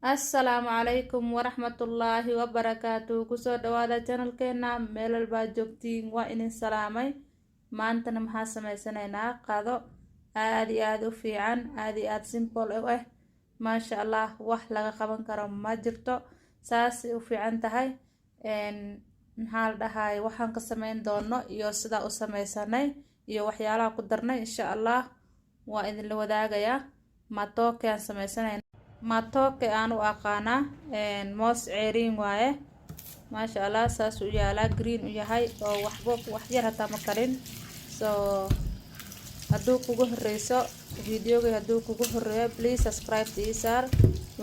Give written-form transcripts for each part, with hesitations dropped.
Assalaamu calaykum waraxmatullaahi wabarakaatu. Kusoo dhawaada channelkeena meel walbaa joogtiin waa idin salaamay. Maantana maxaa sameysanaynaa qado aad iyo aad u fiican, aad iyo aad simple u ah. Maasha Allah, wax laga qaban karo ma jirto. Saasay u fiican tahay. Maxaa la dhahay waxaan ka sameyn doono iyo sida u sameysanay iyo waxyaalaha ku darnay insha Allah waa idin la wadaagayaa. Matooke aan sameysanay matooke aan u aqaana moos ceeriin waaye. Maasha Allah, saas u yaalaa green u yahay oo wax yar hataa ma karin. Hadduu kugu horeyso videoga, hadduu kugu horeeyo please subscribe ii saar,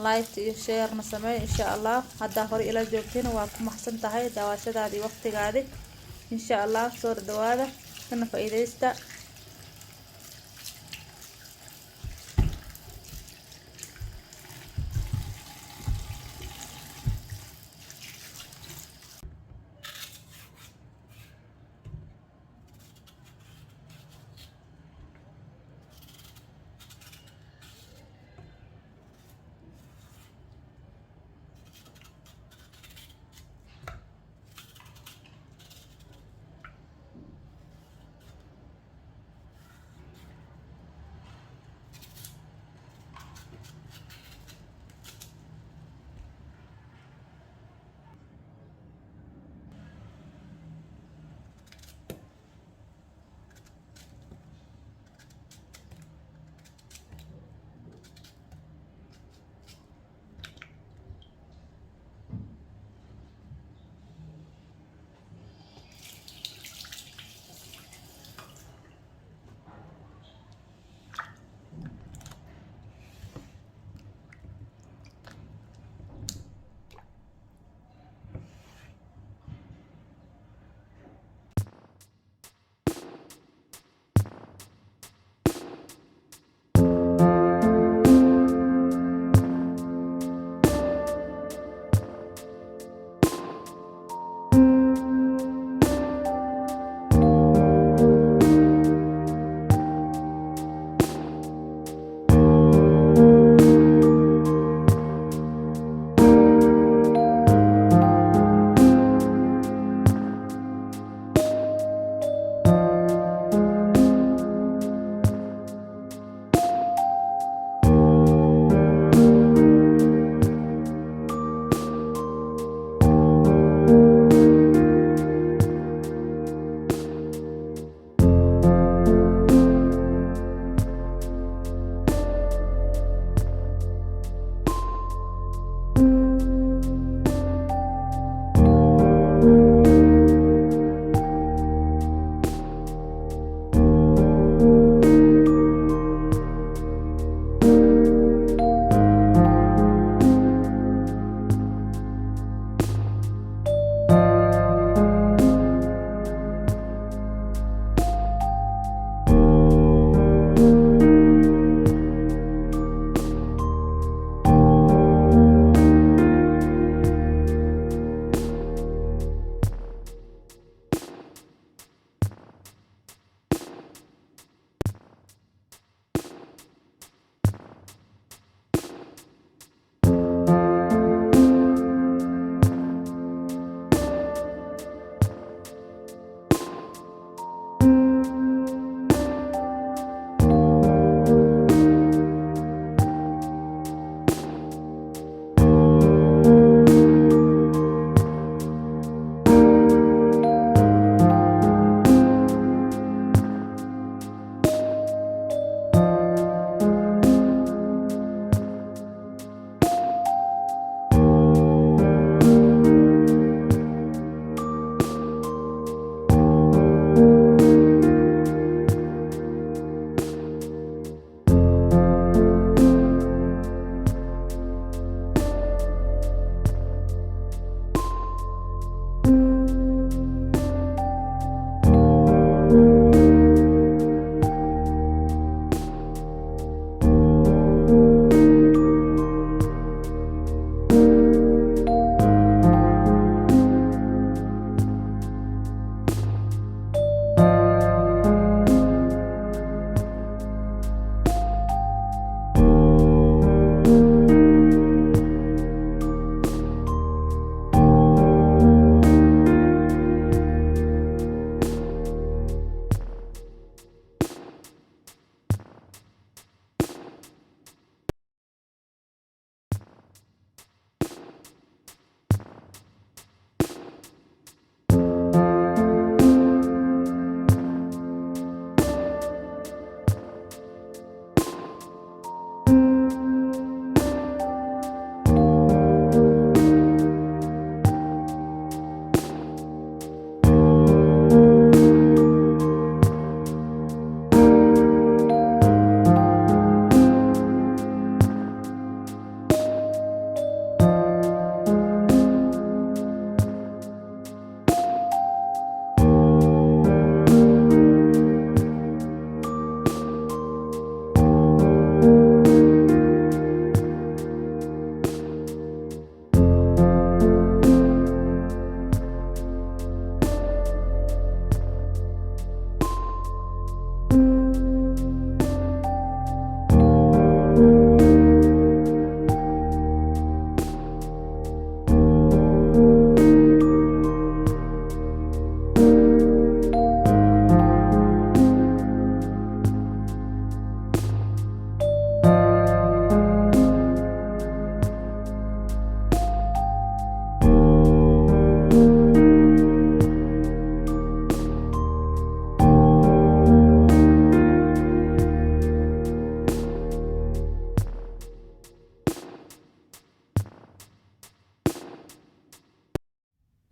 like iyo share na samee insha Allah. Hadda hore ila joogtina waa ku maxsan tahay daawashadaadii waqtigaadi insha Allah. Soo dhawaada kana faa'iideysta.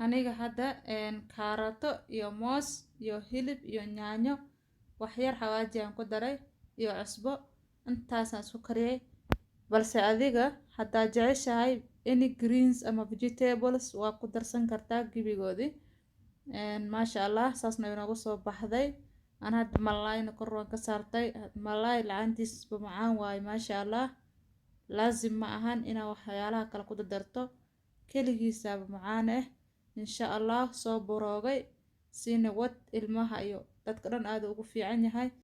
aniga hadda kaarato iyo moos iyo hilib iyo yaanyo wax yar xawaaji aan ku daray iyo cusbo intaasaan isku kariyay balse adiga haddaa jeceshahay any greens ama vegetables waa ku darsan kartaa gibigoodii maasha allah saasna inoogu soo baxday ana hadda malaayna kor waan ka saartay malaay lacaantiisba macaan waaye maasha allah laazim ma ahan inaa waxyaalaha kale ku darto keligiisaaba macaan insha allah soo boroogay siina wad ilmaha iyo dadka dhan aad ugu fiican yahay